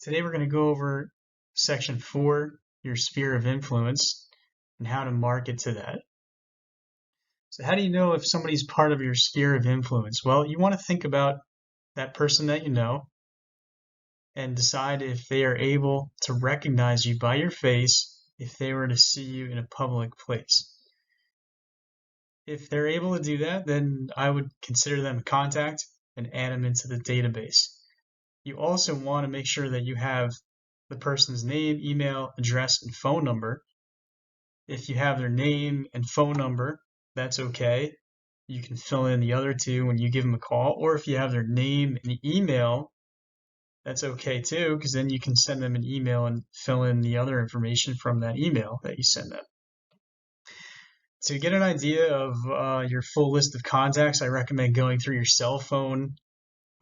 Today we're going to go over section 4, your sphere of influence, and how to market to that. So how do you know if somebody's part of your sphere of influence? Well, you want to think about that person that you know and decide if they are able to recognize you by your face if they were to see you in a public place. If they're able to do that, then I would consider them a contact and add them into the database. You also want to make sure that you have the person's name, email, address, and phone number. If you have their name and phone number, that's okay. You can fill in the other two when you give them a call. Or if you have their name and email, that's okay too, because then you can send them an email and fill in the other information from that email that you send them. To get an idea of your full list of contacts, I recommend going through your cell phone,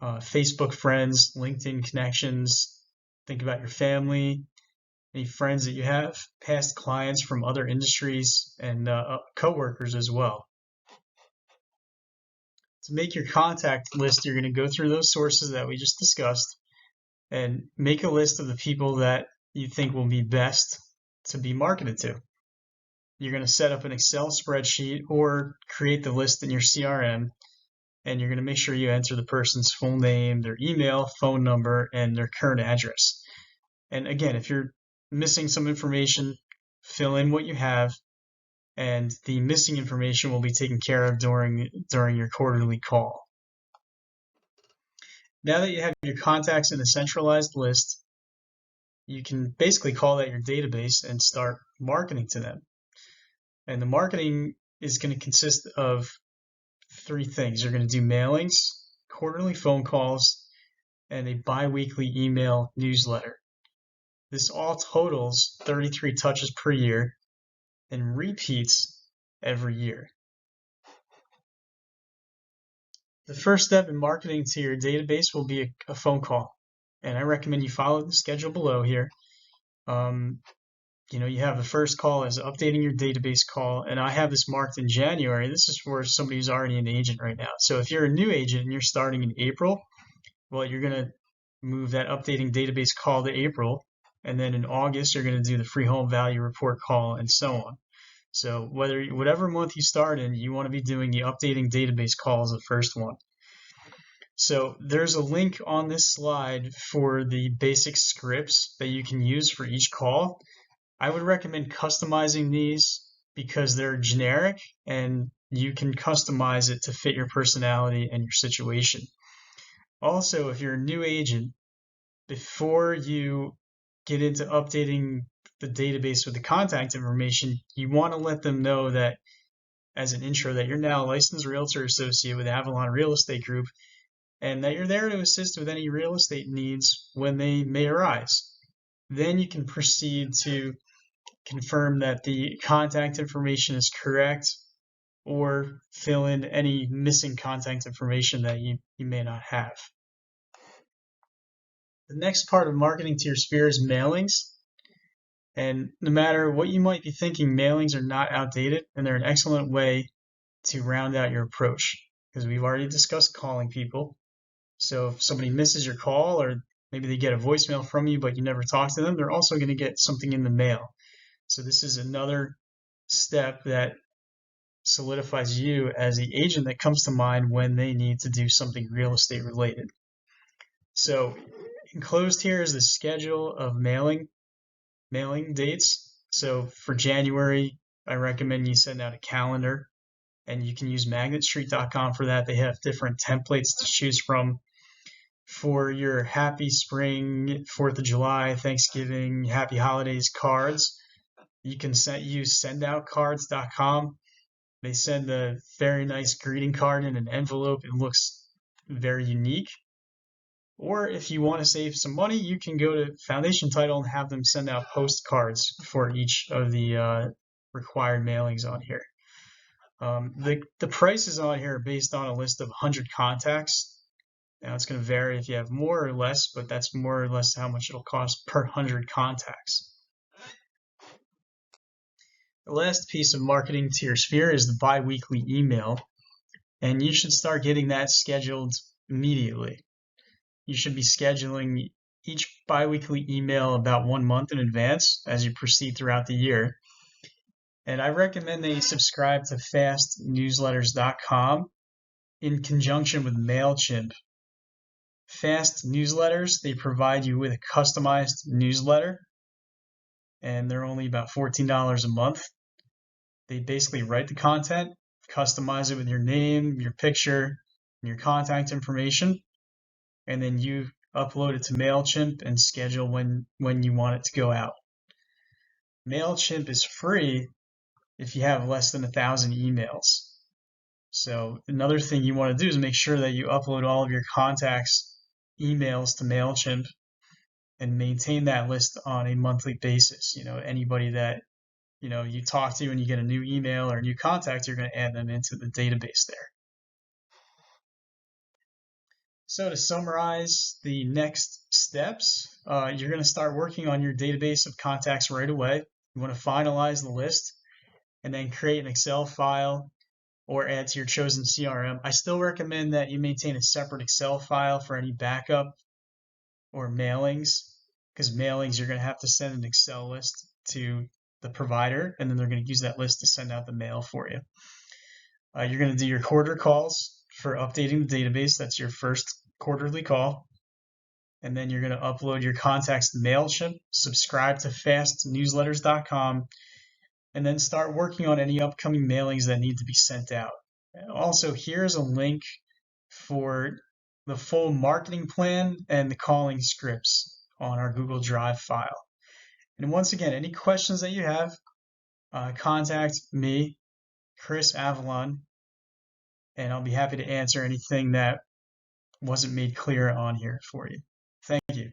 Facebook friends, LinkedIn connections. Think about your family, any friends that you have, past clients from other industries, and coworkers as well. To make your contact list, you're going to go through those sources that we just discussed and make a list of the people that you think will be best to be marketed to. You're going to set up an Excel spreadsheet or create the list in your CRM, and you're going to make sure you enter the person's full name, their email, phone number, and their current address. And again, if you're missing some information, fill in what you have, and the missing information will be taken care of during your quarterly call. Now that you have your contacts in a centralized list, you can basically call that your database and start marketing to them. And the marketing is going to consist of 3 things. You're going to do mailings, quarterly phone calls, and a bi-weekly email newsletter. This all totals 33 touches per year and repeats every year. The first step in marketing to your database will be a phone call, and I recommend you follow the schedule below here. You have the first call as updating your database call, and I have this marked in January. This is for somebody who's already an agent right now. So if you're a new agent and you're starting in April, well, you're going to move that updating database call to April, and then in August, you're going to do the free home value report call, and so on. So whatever month you start in, you want to be doing the updating database call as the first one. So there's a link on this slide for the basic scripts that you can use for each call. I would recommend customizing these because they're generic and you can customize it to fit your personality and your situation. Also, if you're a new agent, before you get into updating the database with the contact information, you want to let them know that as an intro that you're now a licensed realtor associate with Avalon Real Estate Group and that you're there to assist with any real estate needs when they may arise. Then you can proceed to confirm that the contact information is correct or fill in any missing contact information that you may not have. The next part of marketing to your sphere is mailings. And no matter what you might be thinking, mailings are not outdated and they're an excellent way to round out your approach because we've already discussed calling people. So if somebody misses your call or maybe they get a voicemail from you but you never talk to them, they're also going to get something in the mail. So this is another step that solidifies you as the agent that comes to mind when they need to do something real estate related. So enclosed here is the schedule of mailing dates. So for January, I recommend you send out a calendar, and you can use magnetstreet.com for that. They have different templates to choose from for your happy spring, 4th of July, Thanksgiving, happy holidays cards. You can use sendoutcards.com. They send a very nice greeting card in an envelope. It looks very unique. Or if you want to save some money, you can go to Foundation Title and have them send out postcards for each of the required mailings on here. The prices on here are based on a list of 100 contacts. Now it's going to vary if you have more or less, but that's more or less how much it'll cost per 100 contacts. The last piece of marketing to your sphere is the bi-weekly email, and you should start getting that scheduled immediately. You should be scheduling each biweekly email about 1 month in advance as you proceed throughout the year. And I recommend that you subscribe to fastnewsletters.com in conjunction with MailChimp. Fast newsletters, they provide you with a customized newsletter, and they're only about $14 a month. They basically write the content, customize it with your name, your picture, and your contact information, and then you upload it to MailChimp and schedule when you want it to go out. MailChimp is free if you have less than 1,000 emails. So another thing you want to do is make sure that you upload all of your contacts' emails to MailChimp and maintain that list on a monthly basis. Anybody that you talk to and you get a new email or a new contact, you're going to add them into the database there. So to summarize the next steps, you're going to start working on your database of contacts right away. You want to finalize the list and then create an Excel file or add to your chosen CRM. I still recommend that you maintain a separate Excel file for any backup or mailings, because mailings, you're going to have to send an Excel list to the provider, and then they're going to use that list to send out the mail for you. You're going to do your quarter calls for updating the database. That's your first quarterly call. And then you're going to upload your contacts to MailChimp, subscribe to fastnewsletters.com, and then start working on any upcoming mailings that need to be sent out. Also, here's a link for the full marketing plan and the calling scripts on our Google Drive file. And once again, any questions that you have, contact me, Chris Avalon, and I'll be happy to answer anything that wasn't made clear on here for you. Thank you.